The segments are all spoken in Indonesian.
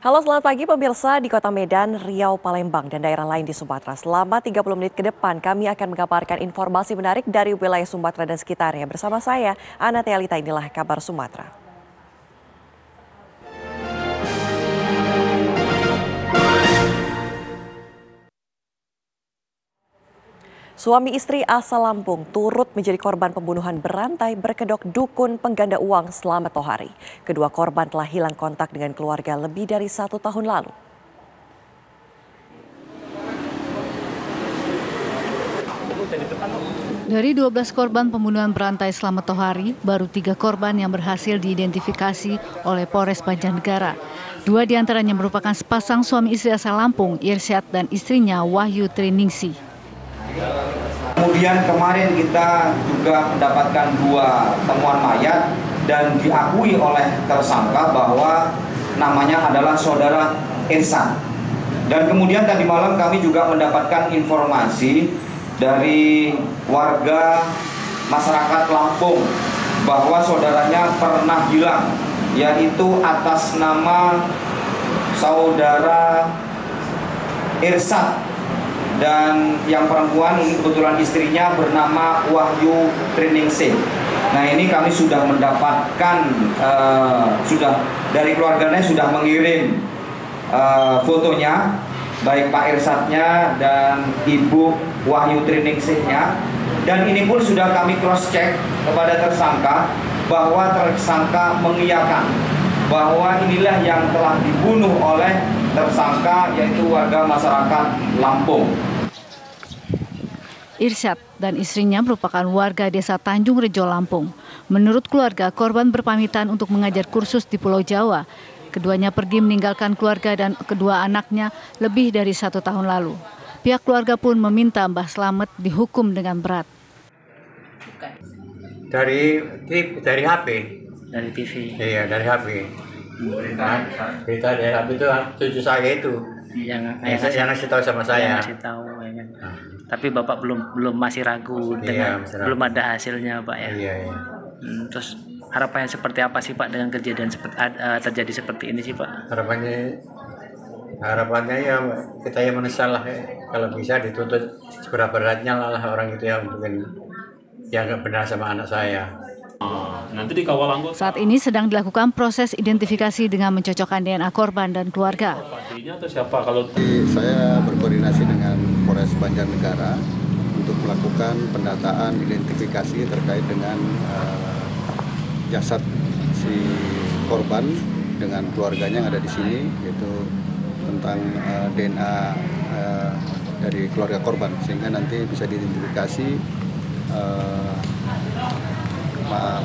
Halo selamat pagi pemirsa di Kota Medan, Riau, Palembang, dan daerah lain di Sumatera. Selama 30 menit ke depan kami akan mengabarkan informasi menarik dari wilayah Sumatera dan sekitarnya. Bersama saya, Ana Tealita, inilah kabar Sumatera. Suami istri asal Lampung turut menjadi korban pembunuhan berantai berkedok dukun pengganda uang Slamet Tohari. Kedua korban telah hilang kontak dengan keluarga lebih dari 1 tahun lalu. Dari 12 korban pembunuhan berantai Slamet Tohari, baru 3 korban yang berhasil diidentifikasi oleh Polres Banjarnegara. 2 diantaranya merupakan sepasang suami istri asal Lampung, Irsyad dan istrinya Wahyu Triningsih. Kemudian kemarin kita juga mendapatkan 2 temuan mayat dan diakui oleh tersangka bahwa namanya adalah saudara Irsyad. Dan kemudian tadi malam kami juga mendapatkan informasi dari warga masyarakat Lampung bahwa saudaranya pernah hilang, yaitu atas nama saudara Irsyad. Dan yang perempuan ini kebetulan istrinya bernama Wahyu Triningsih. Nah ini kami sudah mendapatkan, sudah dari keluarganya sudah mengirim fotonya, baik Pak Irsyadnya dan Ibu Wahyu Triningsihnya. Dan ini pun sudah kami cross check kepada tersangka bahwa tersangka mengiyakan bahwa inilah yang telah dibunuh oleh tersangka, yaitu warga masyarakat Lampung. Irsyad dan istrinya merupakan warga desa Tanjung Rejo, Lampung. Menurut keluarga, korban berpamitan untuk mengajar kursus di Pulau Jawa. Keduanya pergi meninggalkan keluarga dan kedua anaknya lebih dari 1 tahun lalu. Pihak keluarga pun meminta Mbah Slamet dihukum dengan berat. Dari HP. Dari TV. Iya, dari HP. Berita dari HP itu cucu saya itu. Yang ngasih tahu sama saya. Ngasih tahu, ya kan. Tapi Bapak belum masih ragu dengan belum ada hasilnya, Pak ya. Iya. Terus harapannya seperti apa sih Pak dengan kejadian terjadi seperti ini sih Pak? Harapannya ya kita yang menyesal lah, kalau bisa dituntut seberat-beratnya lah orang itu yang mungkin yang nggak benar sama anak saya. Nanti dikawal anggota. Saat ini sedang dilakukan proses identifikasi dengan mencocokkan DNA korban dan keluarga. Atau siapa kalau saya berkoordinasi dengan Polres Banjarnegara untuk melakukan pendataan identifikasi terkait dengan jasad si korban dengan keluarganya yang ada di sini, yaitu tentang DNA dari keluarga korban, sehingga nanti bisa diidentifikasi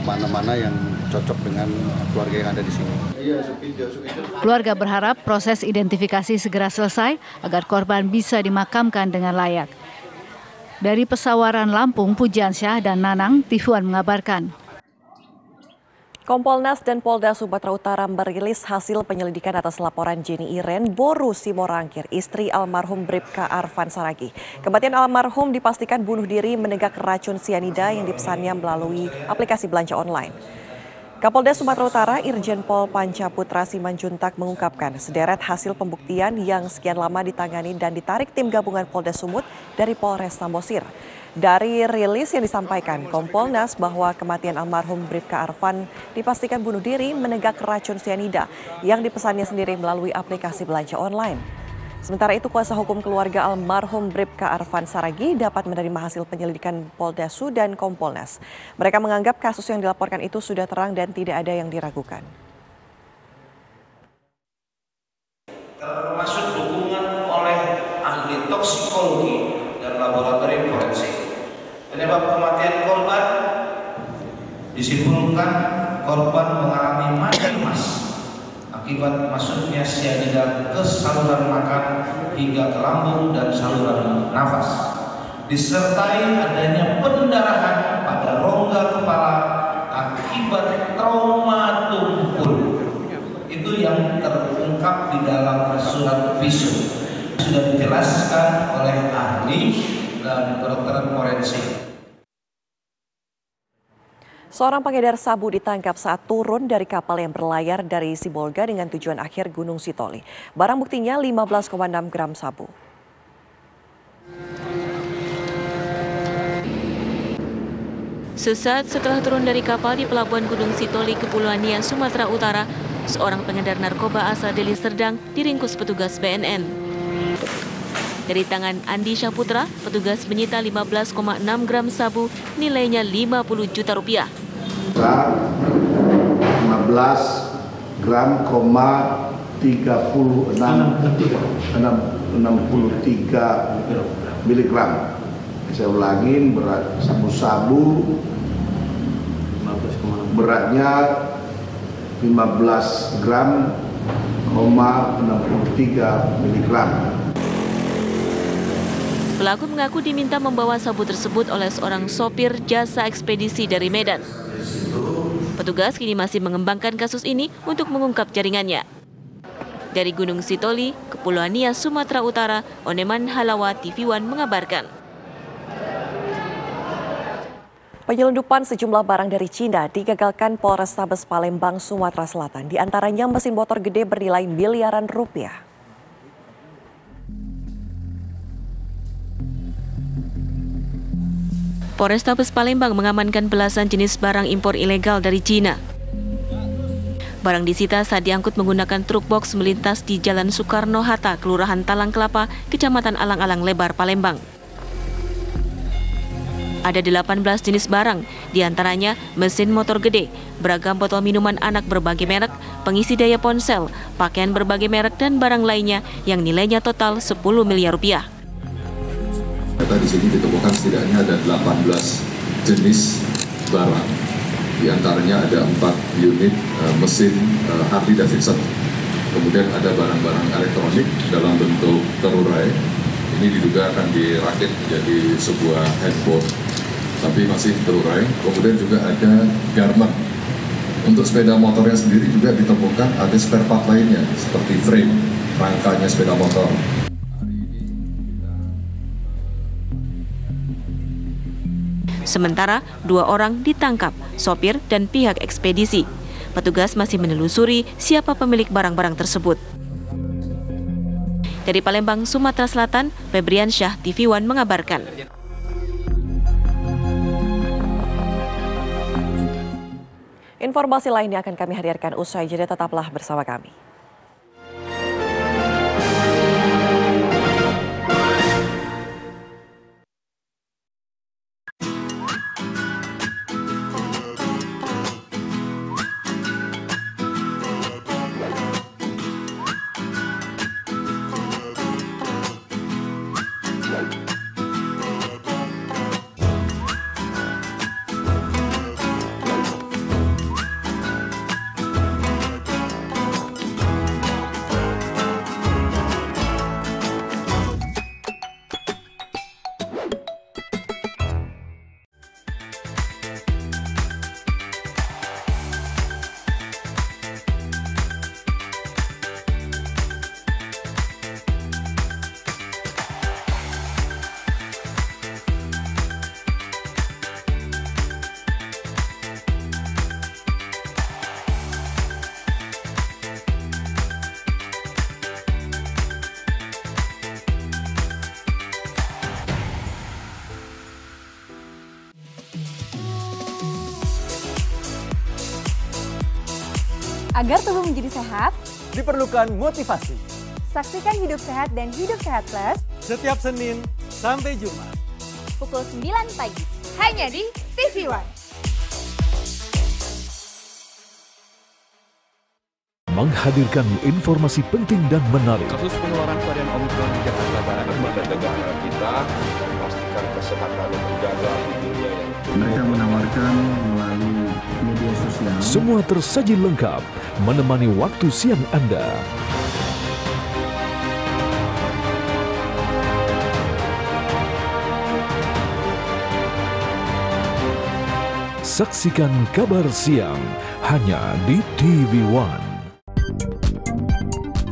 mana-mana yang cocok dengan keluarga yang ada di sini. Keluarga berharap proses identifikasi segera selesai agar korban bisa dimakamkan dengan layak. Dari Pesawaran, Lampung, Pujiansyah dan Nanang, TV1 mengabarkan. Kompolnas dan Polda Sumatera Utara merilis hasil penyelidikan atas laporan Jenny Iren Boru Simorangkir, istri almarhum Bribka Arfan Saragih. Kematian almarhum dipastikan bunuh diri menenggak racun sianida yang dipesannya melalui aplikasi belanja online. Kapolda Sumatera Utara Irjen Pol Panca Putra Simanjuntak mengungkapkan sederet hasil pembuktian yang sekian lama ditangani dan ditarik tim gabungan Polda Sumut dari Polres Samosir. Dari rilis yang disampaikan Kompolnas bahwa kematian almarhum Bribka Arfan dipastikan bunuh diri menenggak racun sianida yang dipesannya sendiri melalui aplikasi belanja online. Sementara itu kuasa hukum keluarga almarhum Bribka Arfan Saragih dapat menerima hasil penyelidikan Polda Su dan Kompolnas. Mereka menganggap kasus yang dilaporkan itu sudah terang dan tidak ada yang diragukan. Termasuk dukungan oleh ahli toksikologi dan laboratorium forensik. Penyebab kematian korban disimpulkan korban mengalami mati lemas akibat masuknya sianida ke saluran makan hingga ke lambung dan saluran nafas, disertai adanya pendarahan pada rongga kepala akibat trauma tumpul. Itu yang terungkap di dalam surat visum, sudah dijelaskan oleh ahli dan kedokteran forensik. Seorang pengedar sabu ditangkap saat turun dari kapal yang berlayar dari Sibolga dengan tujuan akhir Gunung Sitoli. Barang buktinya 15,6 gram sabu. Sesaat setelah turun dari kapal di Pelabuhan Gunung Sitoli, Kepulauan Nias, Sumatera Utara, seorang pengedar narkoba asal Deli Serdang diringkus petugas BNN. Dari tangan Andi Syaputra, petugas menyita 15,6 gram sabu, nilainya 50 juta rupiah. 15 gram, 63 miligram. Saya ulangi, berat sabu-sabu beratnya 15 gram, 63 miligram. Pelaku mengaku diminta membawa sabu tersebut oleh seorang sopir jasa ekspedisi dari Medan. Petugas kini masih mengembangkan kasus ini untuk mengungkap jaringannya. Dari Gunung Sitoli, Kepulauan Nias, Sumatera Utara, Oneman Halawa, TV One mengabarkan. Penyelundupan sejumlah barang dari Cina digagalkan Polrestabes Palembang, Sumatera Selatan. Di antaranya mesin motor gede bernilai miliaran rupiah. Polrestabes Palembang mengamankan belasan jenis barang impor ilegal dari Cina. Barang disita saat diangkut menggunakan truk box melintas di Jalan Soekarno-Hatta, Kelurahan Talang Kelapa, Kecamatan Alang-Alang Lebar, Palembang. Ada 18 jenis barang, diantaranya mesin motor gede, beragam botol minuman anak berbagai merek, pengisi daya ponsel, pakaian berbagai merek, dan barang lainnya yang nilainya total 10 miliar rupiah. Data di sini ditemukan setidaknya ada 18 jenis barang, diantaranya ada 4 unit mesin Harley Davidson, kemudian ada barang-barang elektronik dalam bentuk terurai. Ini diduga akan dirakit menjadi sebuah handphone, tapi masih terurai. Kemudian juga ada garment. Untuk sepeda motornya sendiri juga ditemukan ada spare part lainnya, seperti frame, rangkanya sepeda motor. Sementara 2 orang ditangkap, sopir dan pihak ekspedisi. Petugas masih menelusuri siapa pemilik barang-barang tersebut. Dari Palembang, Sumatera Selatan, Febrian Syah, TV One mengabarkan. Informasi lainnya akan kami hadirkan usai jeda, tetaplah bersama kami. Agar tubuh menjadi sehat, diperlukan motivasi. Saksikan Hidup Sehat dan Hidup Sehat Plus setiap Senin sampai Jumat pukul 9 pagi hanya di TV One. Menghadirkan informasi penting dan menarik. Kasus penularan varian Omikron di Jakarta Barat, negara kita memastikan kesehatan udara di dunia yang mereka menawarkan melalui media sosial. Semua tersaji lengkap menemani waktu siang Anda. Saksikan Kabar Siang hanya di TV One.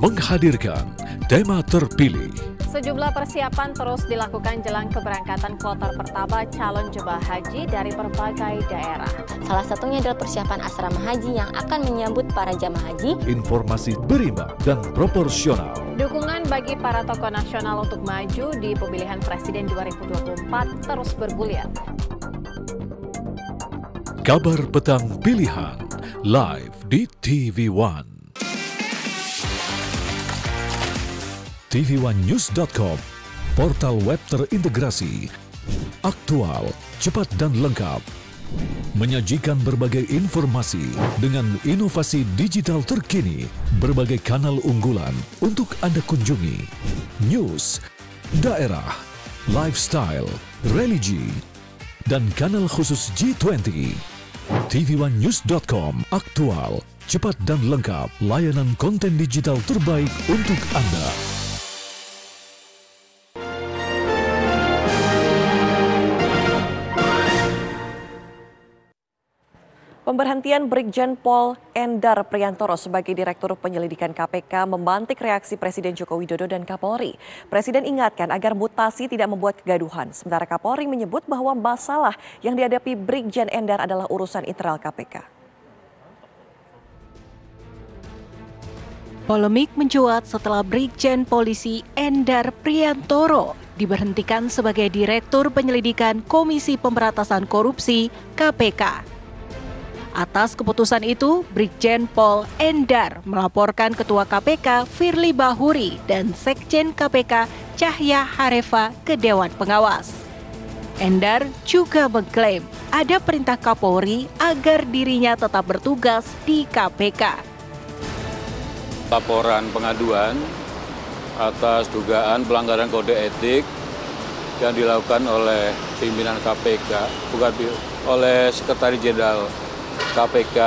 Menghadirkan tema terpilih Sejumlah persiapan terus dilakukan jelang keberangkatan kloter pertama calon jemaah haji dari berbagai daerah. Salah satunya adalah persiapan asrama haji yang akan menyambut para jemaah haji. Informasi berimbang dan proporsional. Dukungan bagi para tokoh nasional untuk maju di pemilihan presiden 2024 terus bergulir. Kabar Petang Pilihan live di TV One. TV1news.com, portal web terintegrasi, aktual, cepat dan lengkap. Menyajikan berbagai informasi dengan inovasi digital terkini, berbagai kanal unggulan untuk Anda kunjungi. News, daerah, lifestyle, religi, dan kanal khusus G20. TV1news.com, aktual, cepat dan lengkap, layanan konten digital terbaik untuk Anda. Pemberhentian Brigjen Pol Endar Priantoro sebagai Direktur Penyelidikan KPK memantik reaksi Presiden Joko Widodo dan Kapolri. Presiden ingatkan agar mutasi tidak membuat kegaduhan, sementara Kapolri menyebut bahwa masalah yang dihadapi Brigjen Endar adalah urusan internal KPK. Polemik mencuat setelah Brigjen Polisi Endar Priantoro diberhentikan sebagai Direktur Penyelidikan Komisi Pemberantasan Korupsi (KPK). Atas keputusan itu, Brigjen Pol Endar melaporkan Ketua KPK Firly Bahuri dan Sekjen KPK Cahya Harefa ke Dewan Pengawas. Endar juga mengklaim ada perintah Kapolri agar dirinya tetap bertugas di KPK. Laporan pengaduan atas dugaan pelanggaran kode etik yang dilakukan oleh pimpinan KPK, bukan oleh Sekretaris Jenderal KPK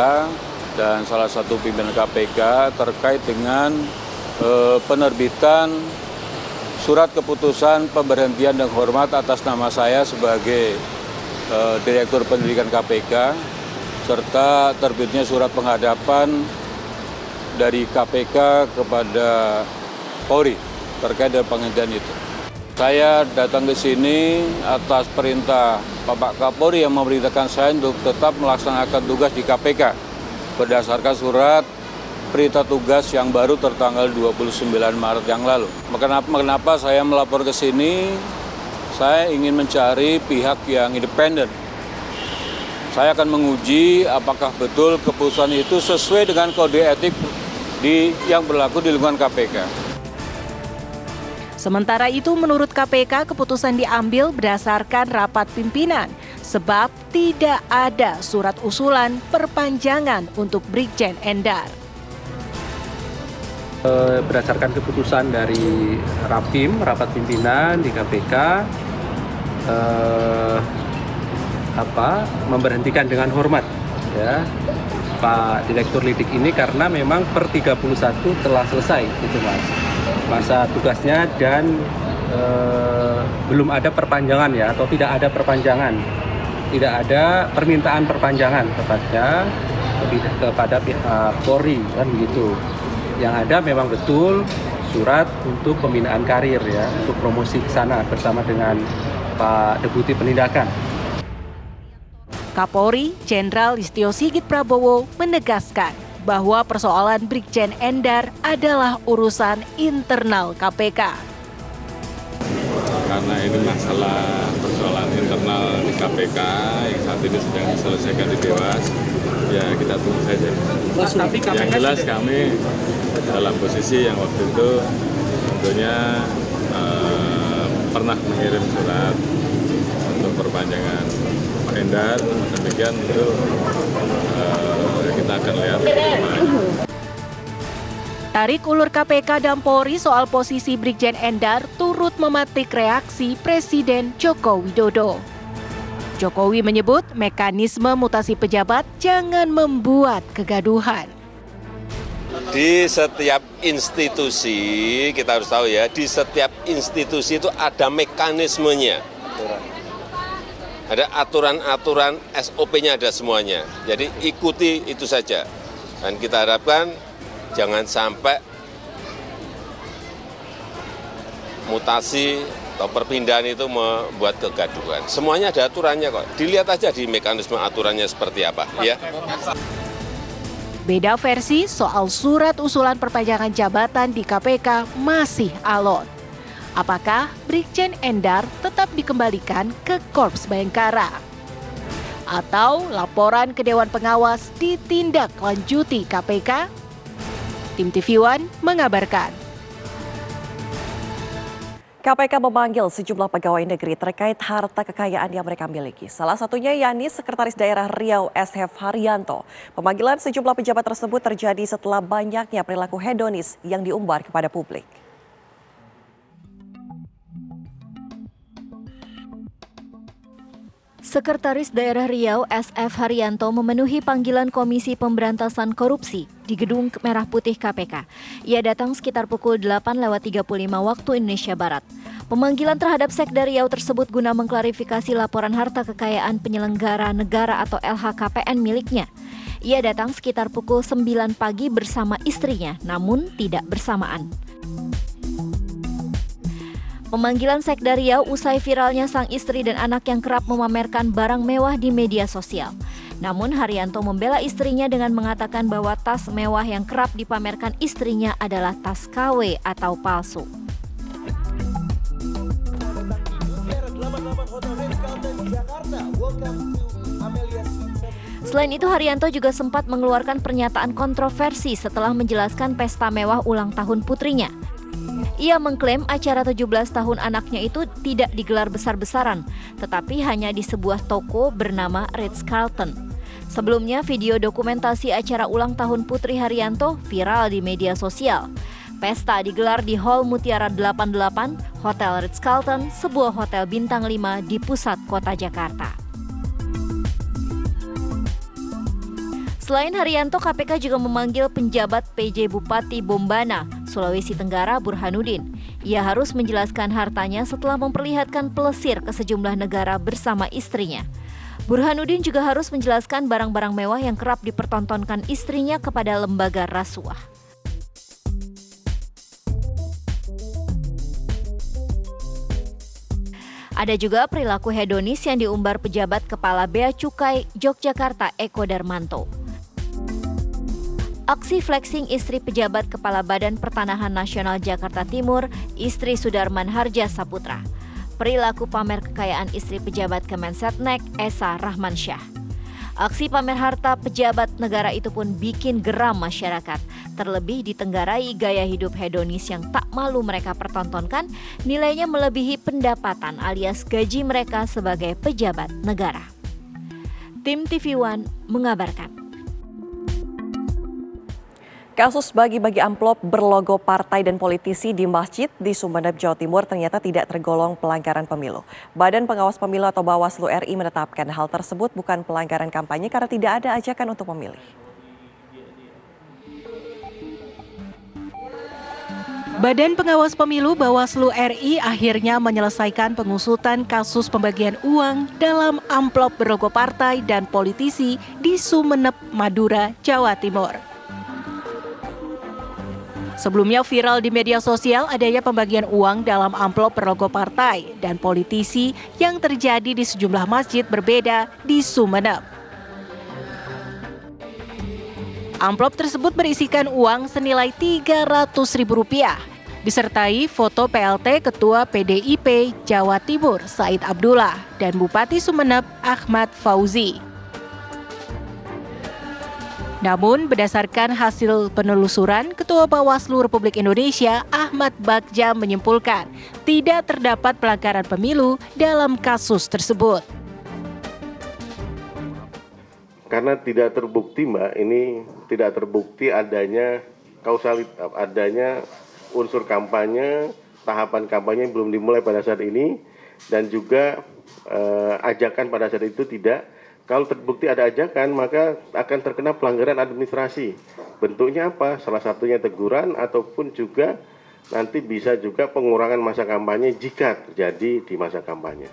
dan salah satu pimpinan KPK terkait dengan penerbitan surat keputusan pemberhentian dan hormat atas nama saya sebagai Direktur Penyelidikan KPK serta terbitnya surat penghadapan dari KPK kepada Polri terkait dengan penghentian itu. Saya datang ke sini atas perintah Bapak Kapolri yang memerintahkan saya untuk tetap melaksanakan tugas di KPK berdasarkan surat perintah tugas yang baru tertanggal 29 Maret yang lalu. Kenapa saya melapor ke sini? Saya ingin mencari pihak yang independen. Saya akan menguji apakah betul keputusan itu sesuai dengan kode etik yang berlaku di lingkungan KPK. Sementara itu, menurut KPK, keputusan diambil berdasarkan rapat pimpinan, sebab tidak ada surat usulan perpanjangan untuk Brigjen Endar. Berdasarkan keputusan dari Rapim, rapat pimpinan di KPK, memberhentikan dengan hormat ya Pak Direktur Lidik ini karena memang per 31 telah selesai gitu Mas. Masa tugasnya dan belum ada perpanjangan ya atau tidak ada perpanjangan, tidak ada permintaan perpanjangan kepada pihak Polri kan begitu. Yang ada memang betul surat untuk pembinaan karir ya untuk promosi ke sana bersama dengan Pak Deputi Penindakan. Kapolri Jenderal Listio Sigit Prabowo menegaskan bahwa persoalan Brigjen Endar adalah urusan internal KPK. Karena ini masalah persoalan internal di KPK yang saat ini sedang diselesaikan di Dewas, ya kita tunggu saja. Yang jelas kami dalam posisi yang waktu itu tentunya pernah mengirim surat untuk perpanjangan Pak Endar, demikian itu kita akan lihat bagaimana. Tarik ulur KPK dan Polri soal posisi Brigjen Endar turut memantik reaksi Presiden Joko Widodo. Jokowi menyebut mekanisme mutasi pejabat jangan membuat kegaduhan. Di setiap institusi, kita harus tahu ya, di setiap institusi itu ada mekanismenya. Ada aturan-aturan, SOP-nya ada semuanya. Jadi ikuti itu saja. Dan kita harapkan jangan sampai mutasi atau perpindahan itu membuat kegaduhan. Semuanya ada aturannya kok. Dilihat aja di mekanisme aturannya seperti apa, ya. Beda versi soal surat usulan perpanjangan jabatan di KPK masih alot. Apakah Brigjen Endar tetap dikembalikan ke Korps Bayangkara? Atau laporan ke Dewan Pengawas ditindaklanjuti KPK? Tim TV One mengabarkan. KPK memanggil sejumlah pegawai negeri terkait harta kekayaan yang mereka miliki. Salah satunya yakni Sekretaris Daerah Riau SF Haryanto. Pemanggilan sejumlah pejabat tersebut terjadi setelah banyaknya perilaku hedonis yang diumbar kepada publik. Sekretaris Daerah Riau SF Haryanto memenuhi panggilan Komisi Pemberantasan Korupsi di Gedung Merah Putih KPK. Ia datang sekitar pukul 8:35 waktu Indonesia Barat. Pemanggilan terhadap Sekda Riau tersebut guna mengklarifikasi laporan harta kekayaan penyelenggara negara atau LHKPN miliknya. Ia datang sekitar pukul 9 pagi bersama istrinya, namun tidak bersamaan. Pemanggilan Sekda Riau usai viralnya sang istri dan anak yang kerap memamerkan barang mewah di media sosial. Namun Haryanto membela istrinya dengan mengatakan bahwa tas mewah yang kerap dipamerkan istrinya adalah tas KW atau palsu. Selain itu, Haryanto juga sempat mengeluarkan pernyataan kontroversi setelah menjelaskan pesta mewah ulang tahun putrinya. Ia mengklaim acara 17 tahun anaknya itu tidak digelar besar-besaran, tetapi hanya di sebuah toko bernama Ritz-Carlton. Sebelumnya, video dokumentasi acara ulang tahun Putri Haryanto viral di media sosial. Pesta digelar di Hall Mutiara 88, Hotel Ritz-Carlton, sebuah hotel bintang 5 di pusat kota Jakarta. Selain Haryanto, KPK juga memanggil penjabat PJ Bupati Bombana, Sulawesi Tenggara, Burhanuddin. Ia harus menjelaskan hartanya setelah memperlihatkan plesir ke sejumlah negara bersama istrinya. Burhanuddin juga harus menjelaskan barang-barang mewah yang kerap dipertontonkan istrinya kepada lembaga rasuah. Ada juga perilaku hedonis yang diumbar pejabat Kepala Bea Cukai Yogyakarta Eko Darmanto. Aksi flexing istri pejabat Kepala Badan Pertanahan Nasional Jakarta Timur, istri Sudarman Harja Saputra. Perilaku pamer kekayaan istri pejabat Kemensetnek, Esa Rahmansyah. Aksi pamer harta pejabat negara itu pun bikin geram masyarakat. Terlebih ditenggarai gaya hidup hedonis yang tak malu mereka pertontonkan, nilainya melebihi pendapatan alias gaji mereka sebagai pejabat negara. Tim TV One mengabarkan. Kasus bagi-bagi amplop berlogo partai dan politisi di masjid di Sumeneb, Jawa Timur ternyata tidak tergolong pelanggaran pemilu. Badan Pengawas Pemilu atau Bawaslu RI menetapkan hal tersebut bukan pelanggaran kampanye karena tidak ada ajakan untuk memilih. Badan Pengawas Pemilu Bawaslu RI akhirnya menyelesaikan pengusutan kasus pembagian uang dalam amplop berlogo partai dan politisi di Sumeneb, Madura, Jawa Timur. Sebelumnya viral di media sosial adanya pembagian uang dalam amplop berlogo partai dan politisi yang terjadi di sejumlah masjid berbeda di Sumeneb. Amplop tersebut berisikan uang senilai Rp300.000, disertai foto PLT Ketua PDIP Jawa Timur Said Abdullah dan Bupati Sumeneb Ahmad Fauzi. Namun berdasarkan hasil penelusuran, Ketua Bawaslu Republik Indonesia Ahmad Bagja menyimpulkan tidak terdapat pelanggaran pemilu dalam kasus tersebut. Karena tidak terbukti, Mbak, ini tidak terbukti adanya kausalitas, adanya unsur kampanye, tahapan kampanye belum dimulai pada saat ini, dan juga ajakan pada saat itu tidak. Kalau terbukti ada ajakan, maka akan terkena pelanggaran administrasi. Bentuknya apa? Salah satunya teguran ataupun juga nanti bisa juga pengurangan masa kampanye jika terjadi di masa kampanye.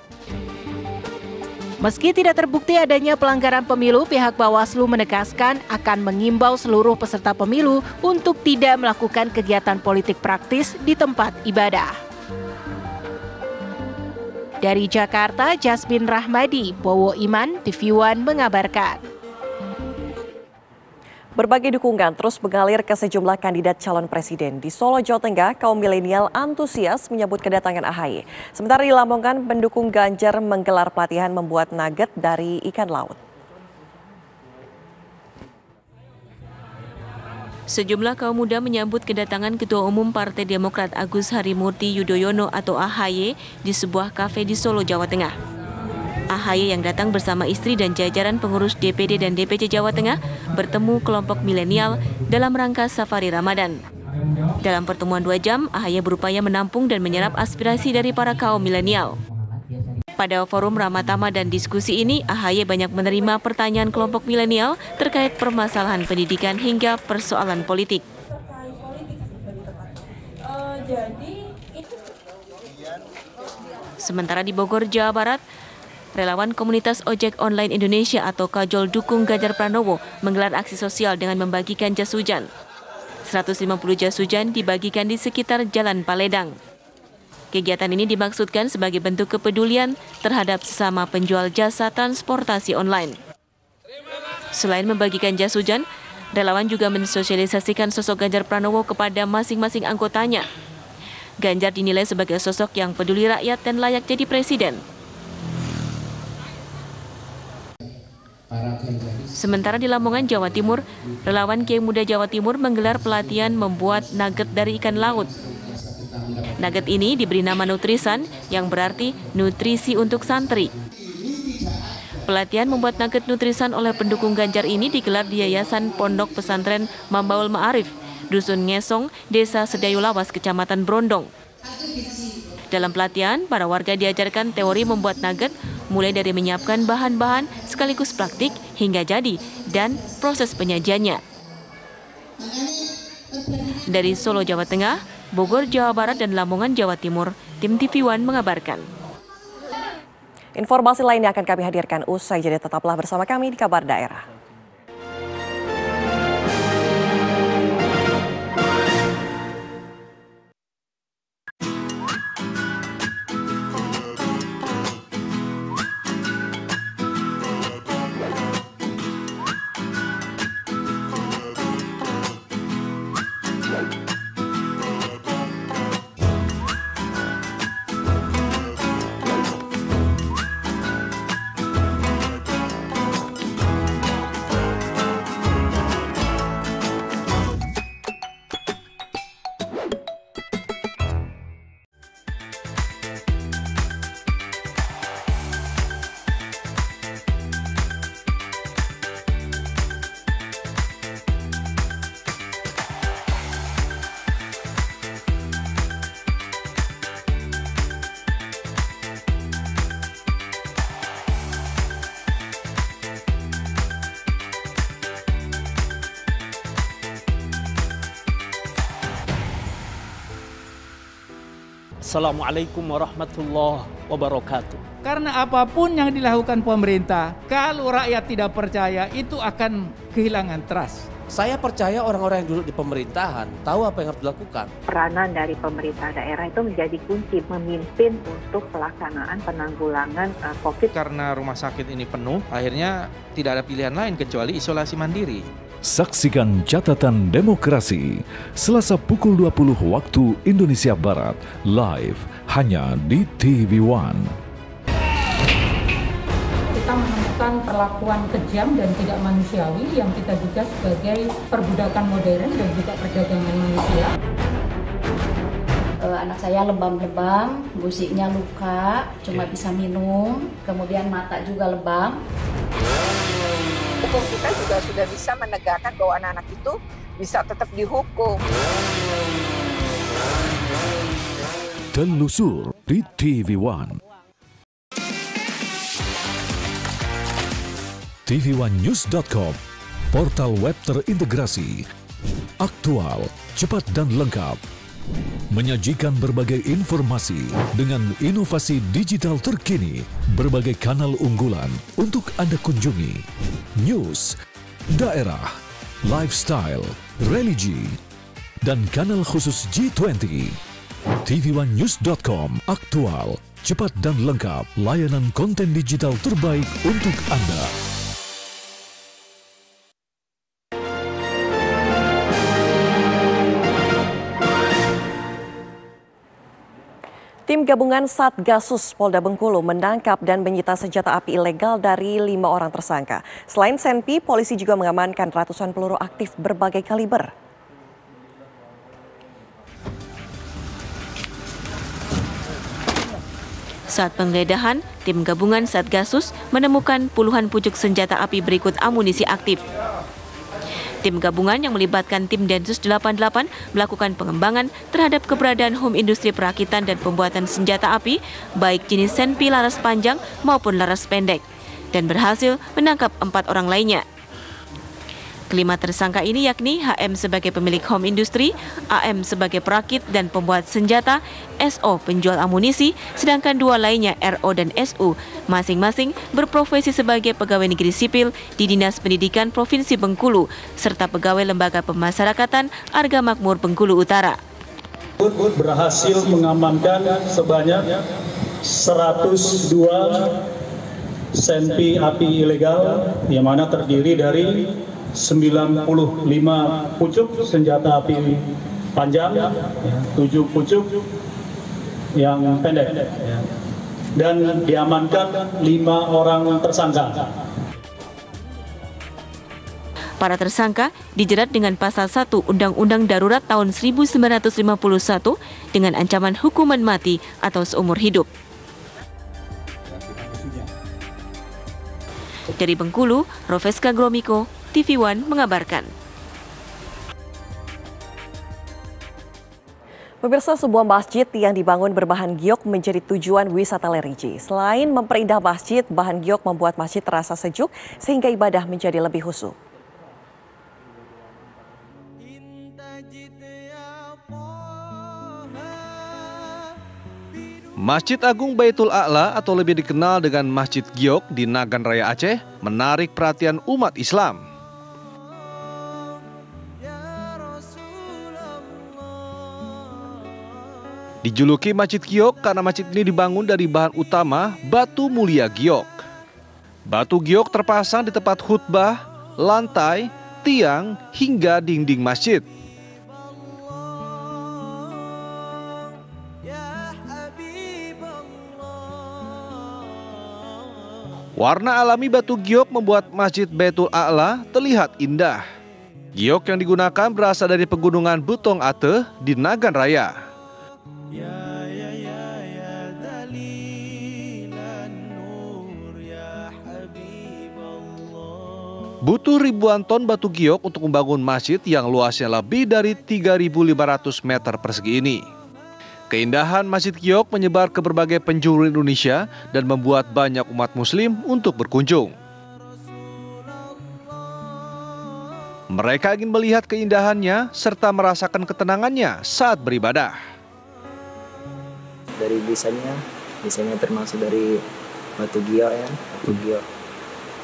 Meski tidak terbukti adanya pelanggaran pemilu, pihak Bawaslu menegaskan akan mengimbau seluruh peserta pemilu untuk tidak melakukan kegiatan politik praktis di tempat ibadah. Dari Jakarta, Jasmine Rahmadi, Bowo Iman, TV One mengabarkan. Berbagai dukungan terus mengalir ke sejumlah kandidat calon presiden. Di Solo, Jawa Tengah, kaum milenial antusias menyambut kedatangan AHY. Sementara di Lamongan, pendukung Ganjar menggelar pelatihan membuat nugget dari ikan laut. Sejumlah kaum muda menyambut kedatangan Ketua Umum Partai Demokrat Agus Harimurti Yudhoyono atau AHY di sebuah kafe di Solo, Jawa Tengah. AHY yang datang bersama istri dan jajaran pengurus DPD dan DPC Jawa Tengah bertemu kelompok milenial dalam rangka Safari Ramadan. Dalam pertemuan 2 jam, AHY berupaya menampung dan menyerap aspirasi dari para kaum milenial. Pada forum Ramatama dan diskusi ini, AHY banyak menerima pertanyaan kelompok milenial terkait permasalahan pendidikan hingga persoalan politik. Sementara di Bogor, Jawa Barat, relawan komunitas ojek online Indonesia atau Kajol dukung Ganjar Pranowo menggelar aksi sosial dengan membagikan jas hujan. 150 jas hujan dibagikan di sekitar Jalan Paledang. Kegiatan ini dimaksudkan sebagai bentuk kepedulian terhadap sesama penjual jasa transportasi online. Selain membagikan jas hujan, relawan juga mensosialisasikan sosok Ganjar Pranowo kepada masing-masing anggotanya. Ganjar dinilai sebagai sosok yang peduli rakyat dan layak jadi presiden. Sementara di Lamongan, Jawa Timur, relawan Kiai Muda Jawa Timur menggelar pelatihan membuat nugget dari ikan laut. Nugget ini diberi nama Nutrisan, yang berarti nutrisi untuk santri. Pelatihan membuat nugget Nutrisan oleh pendukung Ganjar ini digelar di Yayasan Pondok Pesantren Mambaul Ma'arif, Dusun Ngesong, Desa Sedayu Lawas, Kecamatan Brondong. Dalam pelatihan, para warga diajarkan teori membuat nugget, mulai dari menyiapkan bahan-bahan sekaligus praktik hingga jadi dan proses penyajiannya. Dari Solo, Jawa Tengah, Bogor, Jawa Barat, dan Lamongan, Jawa Timur, tim TV One mengabarkan. Informasi lainnya akan kami hadirkan usai jeda. Tetaplah bersama kami di Kabar Daerah. Assalamualaikum warahmatullahi wabarakatuh. Karena apapun yang dilakukan pemerintah, kalau rakyat tidak percaya, itu akan kehilangan trust. Saya percaya orang-orang yang duduk di pemerintahan tahu apa yang harus dilakukan. Peranan dari pemerintah daerah itu menjadi kunci memimpin untuk pelaksanaan penanggulangan COVID. Karena rumah sakit ini penuh, akhirnya tidak ada pilihan lain kecuali isolasi mandiri. Saksikan Catatan Demokrasi Selasa pukul 20 waktu Indonesia Barat, live hanya di TV One. Kita menemukan perlakuan kejam dan tidak manusiawi yang kita duga sebagai perbudakan modern dan juga perdagangan manusia. Anak saya lebam-lebam, gusiknya luka, cuma bisa minum, kemudian mata juga lebam. Hukum kita juga sudah bisa menegakkan bahwa anak-anak itu bisa tetap dihukum. Telusur di TV One. TV1news.com, portal web terintegrasi, aktual, cepat dan lengkap. Menyajikan berbagai informasi dengan inovasi digital terkini, berbagai kanal unggulan untuk Anda kunjungi. News, daerah, lifestyle, religi, dan kanal khusus G20. TV1news.com, aktual, cepat dan lengkap, layanan konten digital terbaik untuk Anda. Tim gabungan Satgasus Polda Bengkulu menangkap dan menyita senjata api ilegal dari 5 orang tersangka. Selain senpi, polisi juga mengamankan ratusan peluru aktif berbagai kaliber. Saat penggeledahan, tim gabungan Satgasus menemukan puluhan pucuk senjata api berikut amunisi aktif. Tim gabungan yang melibatkan tim Densus 88 melakukan pengembangan terhadap keberadaan home industri perakitan dan pembuatan senjata api, baik jenis senpi laras panjang maupun laras pendek, dan berhasil menangkap 4 orang lainnya. Kelima tersangka ini yakni HM sebagai pemilik home industry, AM sebagai perakit dan pembuat senjata, SO penjual amunisi, sedangkan 2 lainnya RO dan SU masing-masing berprofesi sebagai pegawai negeri sipil di Dinas Pendidikan Provinsi Bengkulu serta pegawai Lembaga Pemasyarakatan Arga Makmur Bengkulu Utara. Berhasil mengamankan sebanyak 102 senpi api ilegal yang mana terdiri dari 95 pucuk senjata api panjang, 7 pucuk yang pendek, dan diamankan 5 orang tersangka. Para tersangka dijerat dengan pasal 1 Undang-Undang Darurat tahun 1951 dengan ancaman hukuman mati atau seumur hidup. Dari Bengkulu, Rofeska Gromiko, TV One mengabarkan. Pemirsa, sebuah masjid yang dibangun berbahan giok menjadi tujuan wisata religi. Selain memperindah masjid, bahan giok membuat masjid terasa sejuk sehingga ibadah menjadi lebih khusyuk. Masjid Agung Baitul A'la atau lebih dikenal dengan Masjid Giok di Nagan Raya Aceh menarik perhatian umat Islam. Dijuluki Masjid Giok karena masjid ini dibangun dari bahan utama batu mulia giok. Batu giok terpasang di tempat khutbah, lantai, tiang, hingga dinding masjid. Warna alami batu giok membuat Masjid Baitul A'la terlihat indah. Giok yang digunakan berasal dari pegunungan Butong Ate di Nagan Raya. Butuh ribuan ton batu giok untuk membangun masjid yang luasnya lebih dari 3.500 meter persegi ini. Keindahan Masjid Giok menyebar ke berbagai penjuru Indonesia dan membuat banyak umat muslim untuk berkunjung. Mereka ingin melihat keindahannya serta merasakan ketenangannya saat beribadah. Dari desainnya termasuk dari batu giok ya, batu giok.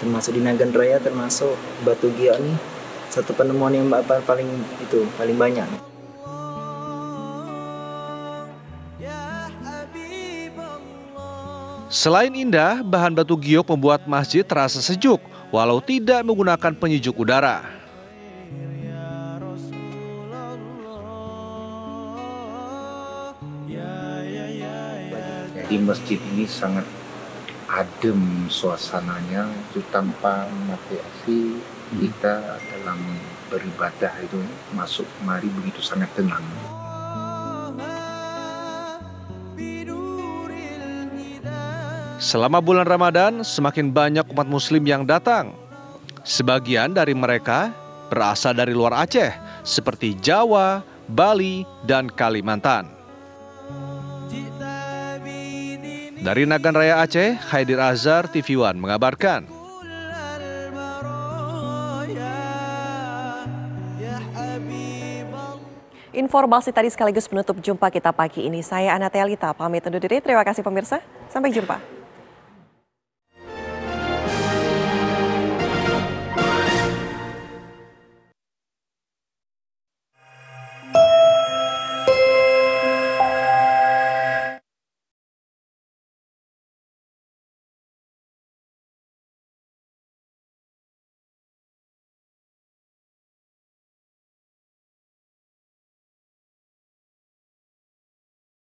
Termasuk di Nagan Raya termasuk batu giok nih satu penemuan yang paling banyak. Selain indah, bahan batu giok membuat masjid terasa sejuk walau tidak menggunakan penyejuk udara. Di masjid ini sangat adem suasananya, itu tanpa mati api kita dalam beribadah itu masuk kemari begitu sangat tenang. Selama bulan Ramadan, semakin banyak umat muslim yang datang. Sebagian dari mereka berasal dari luar Aceh, seperti Jawa, Bali, dan Kalimantan. Dari Nagan Raya Aceh, Haidir Azhar, TV One mengabarkan. Informasi tadi sekaligus menutup jumpa kita pagi ini. Saya Anatea Lita, pamit undur diri. Terima kasih pemirsa. Sampai jumpa.